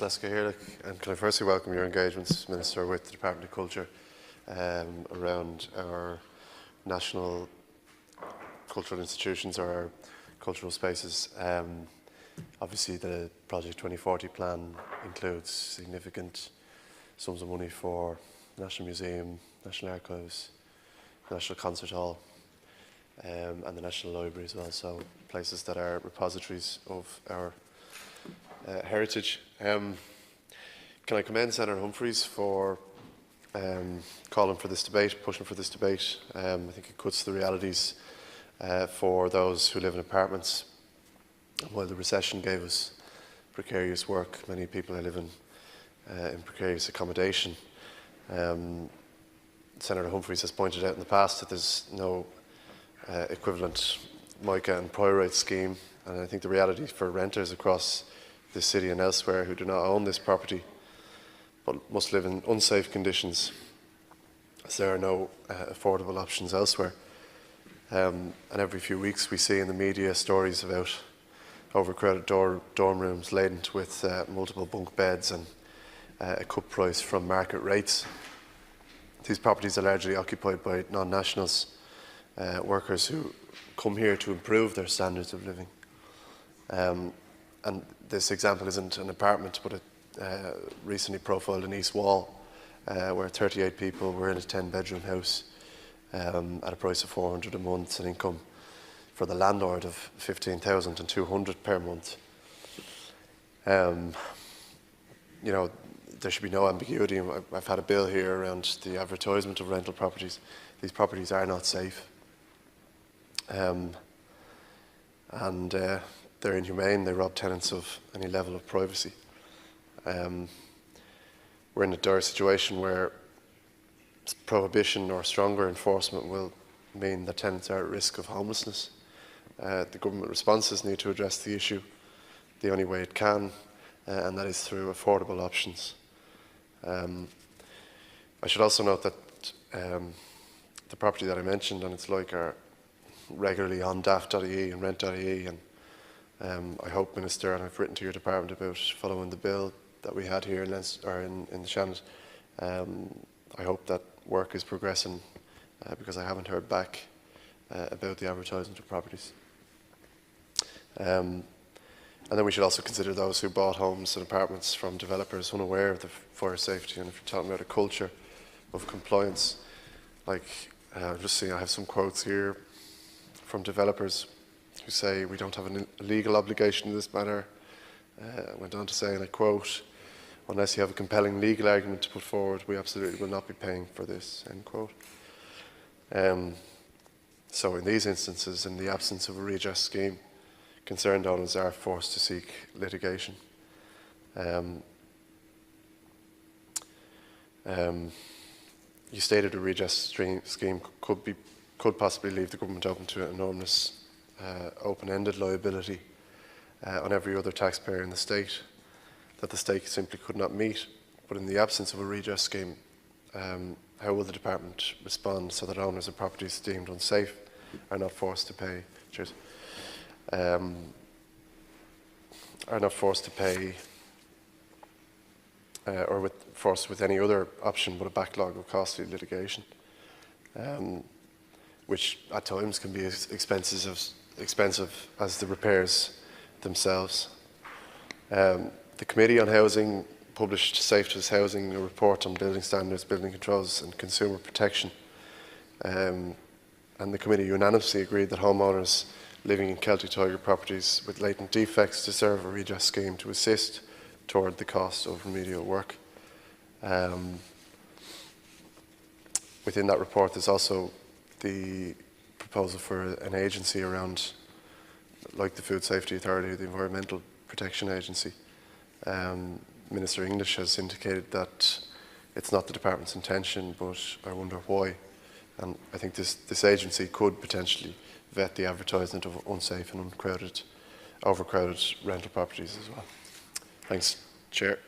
Leska, and can I firstly welcome your engagements, Minister, with the Department of Culture around our national cultural institutions or our cultural spaces. Obviously, the Project 2040 plan includes significant sums of money for the National Museum, National Archives, National Concert Hall, and the National Library as well, so places that are repositories of our heritage. Can I commend Senator Humphreys for calling for this debate, pushing for this debate? I think it cuts the realities for those who live in apartments. While the recession gave us precarious work, many people are living in precarious accommodation. Senator Humphreys has pointed out in the past that there's no equivalent mica and pyrite scheme, and I think the reality for renters across this city and elsewhere who do not own this property but must live in unsafe conditions, as there are no affordable options elsewhere. And every few weeks we see in the media stories about overcrowded dorm rooms laden with multiple bunk beds and a cut price from market rates. These properties are largely occupied by non-nationals, workers who come here to improve their standards of living. And this example isn't an apartment, but a recently profiled in East Wall, where 38 people were in a 10-bedroom house at a price of $400 a month, an income for the landlord of $15,200 per month. You know, there should be no ambiguity. I've had a bill here around the advertisement of rental properties. These properties are not safe. And they're inhumane. They rob tenants of any level of privacy. We're in a dire situation where prohibition or stronger enforcement will mean that tenants are at risk of homelessness. The government responses need to address the issue the only way it can, and that is through affordable options. I should also note that the property that I mentioned and its like are regularly on daft.ie and rent.ie, and I hope, Minister, and I've written to your department about following the bill that we had here in the Seanad. I hope that work is progressing because I haven't heard back about the advertisement of properties. And then we should also consider those who bought homes and apartments from developers unaware of the fire safety. And if you're talking about a culture of compliance, like just seeing, I have some quotes here from developers who say we don't have a legal obligation in this matter. Went on to say, and I quote, "Unless you have a compelling legal argument to put forward, we absolutely will not be paying for this," end quote. So in these instances, in the absence of a redress scheme, concerned owners are forced to seek litigation. You stated a redress scheme could possibly leave the government open to an enormous open-ended liability on every other taxpayer in the state that the state simply could not meet. But in the absence of a redress scheme, how will the department respond so that owners of properties deemed unsafe are not forced to pay? Cheers. Are not forced to pay, or forced with any other option but a backlog of costly litigation, which at times can be as expensive as the repairs themselves. The Committee on Housing published Safest Housing, a report on building standards, building controls and consumer protection. And the committee unanimously agreed that homeowners living in Celtic Tiger properties with latent defects deserve a redress scheme to assist toward the cost of remedial work. Within that report, there's also the proposal for an agency around, like the Food Safety Authority or the Environmental Protection Agency. Minister English has indicated that it's not the department's intention, but I wonder why. And I think this agency could potentially vet the advertisement of unsafe and overcrowded rental properties as well. Thanks, Chair.